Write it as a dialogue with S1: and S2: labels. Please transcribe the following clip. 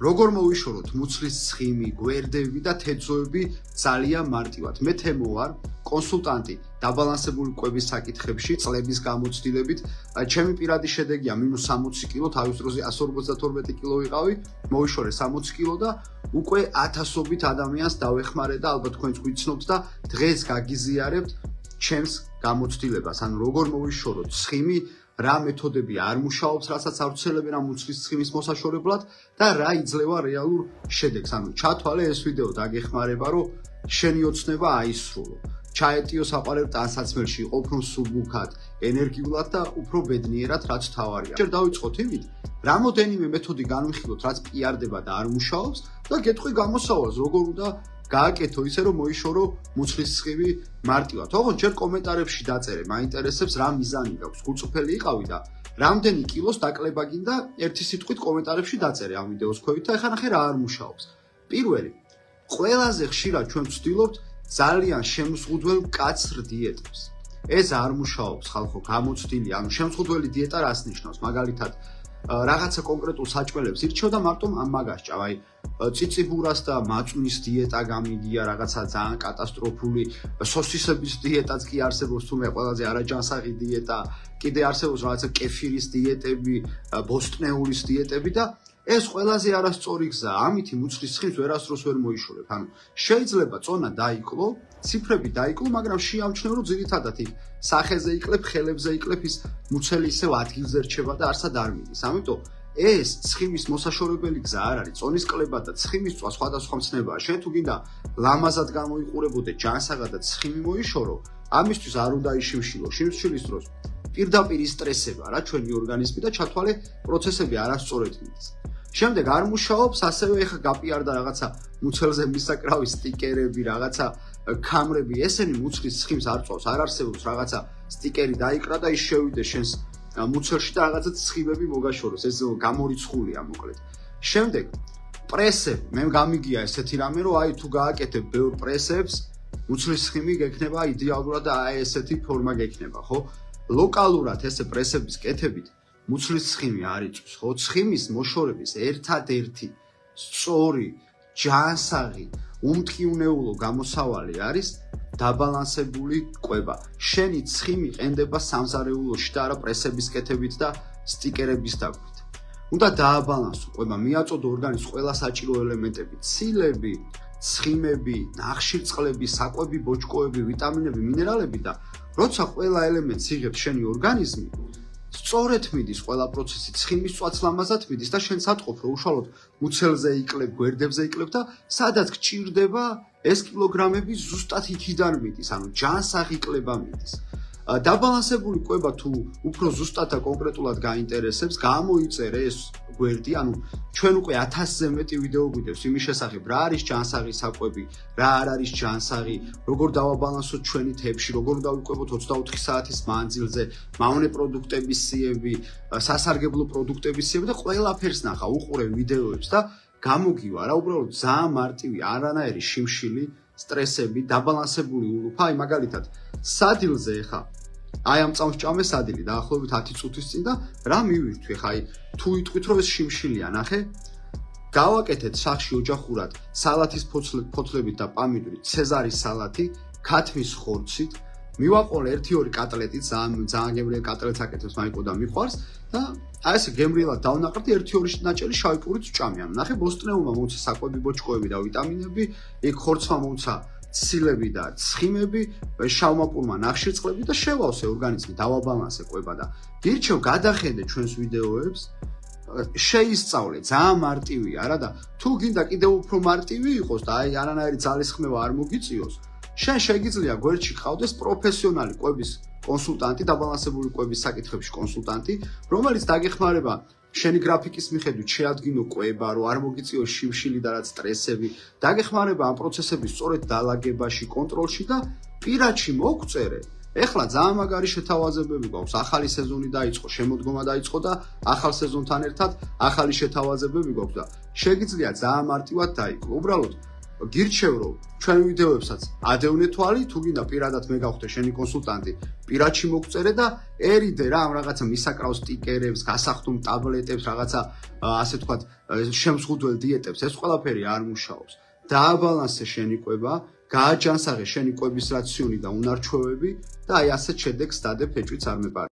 S1: როგორ მოვიშოროთ მუცლის ცხიმი, გვერდები და თეთროები ძალიან მარტივად. მე თემო ვარ, კონსულტანტი დაბალანსებული კვების საკითხებში წლების გამოცდილებით. ჩემი პირადი შედეგია -60 კილო, თავის დროზე 152 კილო ვიყავი, მოვიშორე 60 კილო და უკვე ათასობით ადამიანს დავეხმარე და ალბათ თქვენც გვიცნობთ და დღეს გაგიზიარებთ ჩემს გამოცდილებას. ანუ როგორ მოვიშოროთ ცხიმი, რა მეთოდები არ მუშაობს, რასაც ავრცელებენ ამ მუცლის ცხიმის მოსაშორებლად და რა იძლევა რეალურ შედეგს. ანუ ჩათვალე ეს ვიდეო დაგეხმარება, რომ შენი ოცნება აისრულო. ჩაეტიო საყარელ ტანსაცმელში, იყო უფრო სუბუქად, ენერგიულად და უფრო ბედნიერად, რაც თავარია. ჯერ დავიწყოთ იმით, რამოდენიმე მეთოდი განვიხილოთ, რაც პიარდება და არ მუშაობს და გეტყვი გამოსავალს, როგორ უნდა გააკეთო ისე, რომ მოიშორო მუცლის ცხიმი მარტივად. ოღონდ ჯერ კომენტარებში დაწერე, მაინტერესებს რა მიზანი გაქვს, გულწრფელი იყავი და რამდენი კილოს დაკლება გინდა, ერთი სიტყვით კომენტარებში დაწერე ამ ვიდეოს ქვევით და ეხლა ნახე რა არ მუშაობს. პირველი, ყველაზე ხშირად ჩვენ ვცდილობთ ძალიან შემზღუდველ მკაცრ დიეტებს. ეს არ მუშაობს ხალხო, გამოცდილი, ანუ შემზღუდველი დიეტა რას ნიშნავს? მაგალითად, რაღაცა კონკრეტულ საჭმელებს ირჩევ და მარტო მაგას ჭამ. აი, ციციბურას და მაწვნის დიეტა გამიგია, რაღაცა ძალიან კატასტროფული, სოსისების დიეტაც კი არსებობს, თუმცა ყველაზე არაჯანსაღი დიეტა, კიდე არსებობს რაღაცა კეფირის დიეტები, ბოსტნეულის დიეტები და ეს ყველაზე არასწორი გზაა. ამითი მუცლის ცხიმს ვერასდროს ვერ მოიშორებ. ანუ შეიძლება წონა დაიკლო, ციფრები დაიკლო, მაგრამ შეამჩნევ, რომ ძირითადად იქ სახეზე იკლებ, ხელებზე იკლებ, ის მუცელი ისევ ადგილზე რჩება და არსად არ მიდის. ამიტომ ეს ცხიმის მოსაშორებელი გზა არ არის. წონის კლება და ცხიმის წვა სხვადასხვა მცნებაა. შენ თუ გინდა ლამაზად გამოიყურებოდე, ჯანსაღად და ცხიმი მოიშორო, ამისთვის არ უნდა იშიმშილო. შიმშილის დროს პირდაპირ ისტრესება რა ჩვენი ორგანიზმი და ჩათვალე პროცესები არასწორად მიდის. შემდეგ არ მუშაობს, ასევე ეხა გაპიარდა რაღაცა მუცელზე მისაკრავი სტიკერები, რაღაცა კამრები, ესენი მუცლის ცხიმს არ წვავს, არ არსებობს რაღაცა სტიკერი დაიკრა და ის შევიდე შენს მუცელში და რაღაცა ცხიმები მოგაშოროს, ეს გამორიცხულია მოკლედ. შემდეგ პრესები, მე გამიგია ესეთი რამე, რომ აი თუ გააკეთებ ბევრ პრესებს, მუცლის ცხიმი გექნება იდეალურად და აი ესეთი ფორმა გექნება, ხო? ლოკალურად ესე პრესების კეთებით მუცლის ცხიმი არ იწვს, ხო? ცხიმის მოშორების ერთადერთი სწორი, ჯანსაღი, უმტკივნეულო გამოსავალი არის დაბალანსებული კვება. შენი ცხიმი ყენდება სამზარეულოში და არა პრესების კეთებით და სტიკერების დაგვით. უნდა დააბალანსო კვება, მიაწოდო ორგანიზმს ყველა საჭირო ელემენტები, ცილები, ცხიმები, ნახშირწყლები, საკვები, ბოჭკოები, ვიტამინები, მინერალები და როცა ყველა ელემენტს იღებს შენი ორგანიზმი, სწორედ მიდის ყველა პროცესი, ცხიმის წვაც ლამაზად მიდის და შენ სათყოფ, რომ უშუალოდ მუცელზე იკლებ, გვერდებზე იკლებ და სადაც გჭირდება, ეს კილოგრამები ზუსტად იქიდან მიდის, ანუ ჯანსაღი კლება მიდის. დაბალანსებული კვება თუ უფრო ზუსტად და კონკრეტულად გაინტერესებს, გამოიწერე ეს გვერდი, ანუ ჩვენ უკვე 1000-ზე მეტი ვიდეო გვიდევს იმის შესახებ, რა არის ჯანსაღი საკვები, რა არ არის ჯანსაღი, როგორ დავაბალანსოთ ჩვენი თებში, როგორ დავიკვებოთ 24 საათის მანძილზე, მავნე პროდუქტების სიები, სასარგებლო პროდუქტების სიები და ყველაფერს ნახა, უყურე ვიდეოებს და გამოგივა რა, უბრალოდ ძალიან მარტივი, არანაირი შიმშილი, სტრესები, დაბალანსებული ულუფა, აი მაგალითად, სადილზე ხა აი ამ წამს ჭამე სადილი დაახლოებით 10 წუთის წინ და რა მივირთვი ხა აი თუ იტყვით რომ ეს შიმშილია ნახე გავაკეთეთ სახში ოჯახურად სალათის ფოთლებით და პამიდრით ცეზარის სალათი ქათმის ხორცით მივაყოლე 1-2 კატლეტი ძალიან გემრიელ კატლეტს აკეთებს მაიკო და მიყვარს და აი ესე გემრიელად დავნაყრდი 1-2 ნაჭერი შავი პურით ვჭამე ანუ ნახე ბოსტნეულმა მომცა საკვები ბოჭკოები და ვიტამინები იქ ხორცმა მომცა ცილები და ცხიმები, შავმა პურმა ნახშირწყლები და შევავსე ორგანიზმი, დავაბალანსე კვება და გირჩევ გადახედე ჩვენს ვიდეოებს, შეისწავლე, ძალიან მარტივია რა და თუ გინდა კიდევ უფრო მარტივი იყოს და აი არანაირი ძალისხმევა არ მოგიწიოს, შენ შეგიძლია გვერდში გყავდეს პროფესიონალი კვების კონსულტანტი, დაბალანსებული კვების საკითხებში კონსულტანტი, რომელიც დაგეხმარება შენი გრაფიკის მიხედვით შეადგინო კვება, რომ არ მოგიწიოს შიმშილი და რაც სტრესები, დაგეხმარება ამ პროცესების სწორედ დალაგებაში, კონტროლში და პირადში მოგწერე. ეხლა ძალიან მაგარი შეთავაზებები გვაქვს, ახალი სეზონი დაიწყო, შემოდგომა დაიწყო და ახალ სეზონთან ერთად ახალი შეთავაზებები გვაქვს და შეგიძლია ძალიან მარტივად დაიკლო. უბრალოდ გირჩევ რომ ჩვენ ვიდეოებსაც ადევნე თვალი, თუ გინდა პირადად მე გავხდე შენი კონსულტანტი, პირადში მოგწერე და ერიდე რა ამ რაღაცა მისაკრავს სტიკერებს, გასახდუმ ტაბლეტებს, რაღაცა ასე ვთქვათ, შემზღუდველ დიეტებს, ეს ყველაფერი არ მუშაობს. დააბალანსე შენი კვება, გააჯანსაღე შენი კვების რაციონი და უნარჩვევები და აი ასეთ შედეგს დადებ, ეჭვიც არ მეპარება.